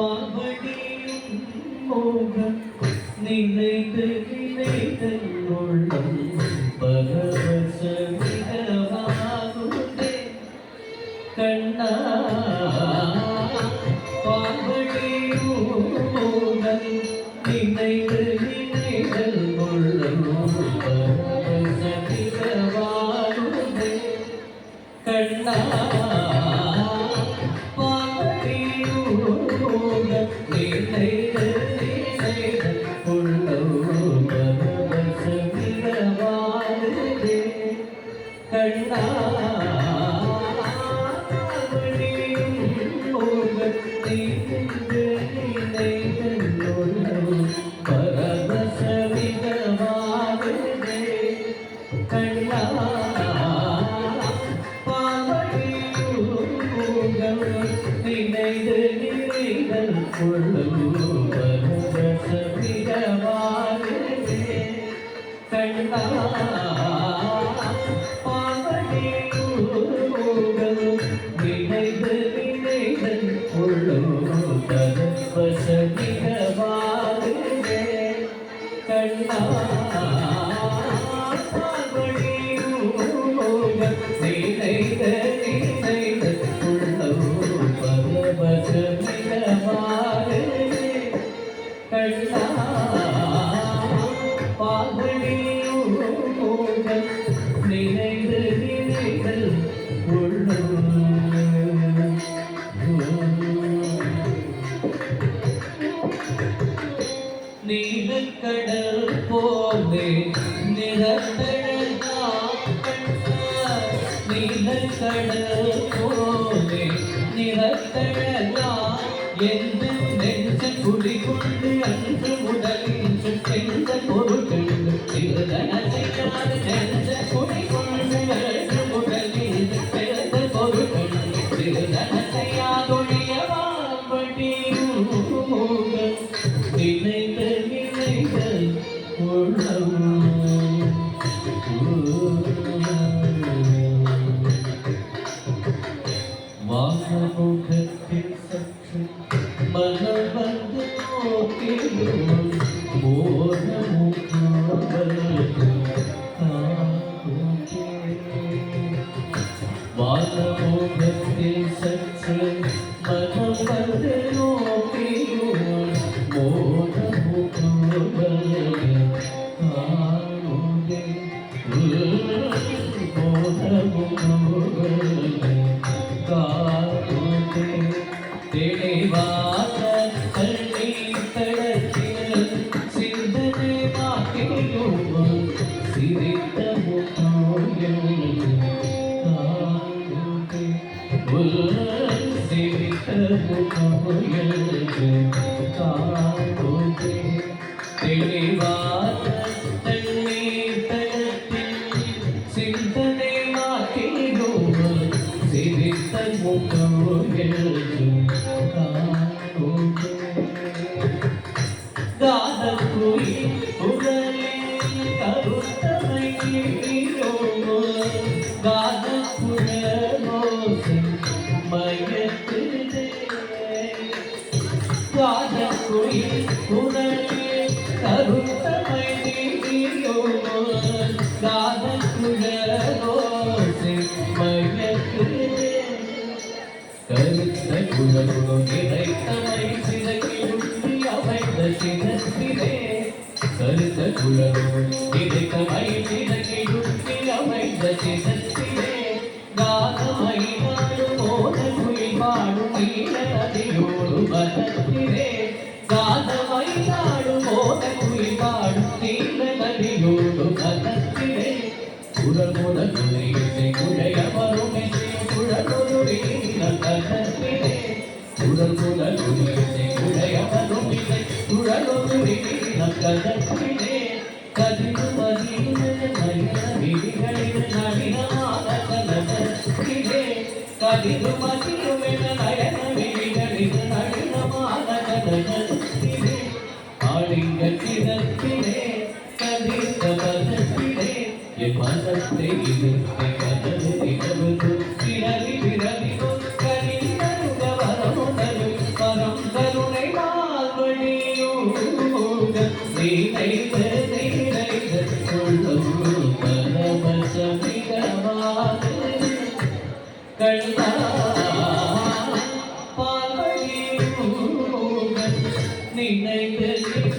பாவடியும் மோகம் நினைத்து நினைத்தொள்ளும் பரவசமிகவாகுதே கண்ணா பாவடியும் மோகம் நினைத்து நினைத்தொள்ளும் பரவசமிகவாகுதே கண்ணா நினைந்து நினைதல் கொள்ளும் பரவசமிகவாகுதே கண்ணா நினைந்து நினைதல் கொள்ளும் பரவசமிகவாகுதே கண்ணா நினைந்து நினைதல் நீலக்கடல் போலே நிறத்தழகா நீலக்கடல் போலே நிறத்தழகா என்று நெஞ்ச குடி கொண்டு அன்று முதலில் சென்ற பொருட்கள் திருதனசைக்காது நெஞ்ச குடி கொண்டு அன்று முதலில் சென்ற பொருட்கள் திருதனசையாதொழிய வாழ்வடியும் நினைந்து நினைதல் வாசமுகத்தில் சற்று மனம் வந்து நோக்கியும் மோனமும் வாசமுகத்தில் சற்று மனம் வந்து நோக்கியும் மோனமும் தெளிவாக கண்ணீர் தடத்தில் சிந்தனை மாற்றியும் சிரித்த சிரித்த தெளிவாக கண்ணீர் தடத்தில் சிந்தனை மாற்றியும் சிரித்த காதக்குயில் உடலில் கருத்தமை காதக்குழலோசை மயக்குதே காதக்குயில் உடலில் கருத்தமை காதக்குழலோசை மயக்குதே கருத்த குழலோ நிறைத்தமை சிறகிலுந்தி அமைந்த சினத்திலே கருத்த குழலோ நிறைத்தமை சிறகிலுந்தி அமைந்த சினத்திலே காதமை நாடும் மோத குயில் பாடும் நீல நதியோடு மனத்திலே காதமை நாடும் மோத குயில் பாடும் நீல நதியோடு மனத்திலே குழல் முதல் குழையிசை குழைய வரும் குழலொரு கனத்திலே குழல் முதல் குழையிசை குழைய வரும் இசை குழலொரு கனத்திலே கதிரு மதியின விதிகளில் நளினமான கனத்திலே கதிரு மதியுமென நயன விதிகளில் நளினமான கனத்திலே ஆளிங்க கிணத்திலே கதிர்ந்த மனத்திலே என் மனத்தை இருத்தை கதவு இரவு விரவி விரவி கரிந்தருக வரம் கருணை நினைத்த நினைத்த உள்ளம் பரமசமிதமாக கண்ணா பாவையூக நினைத்த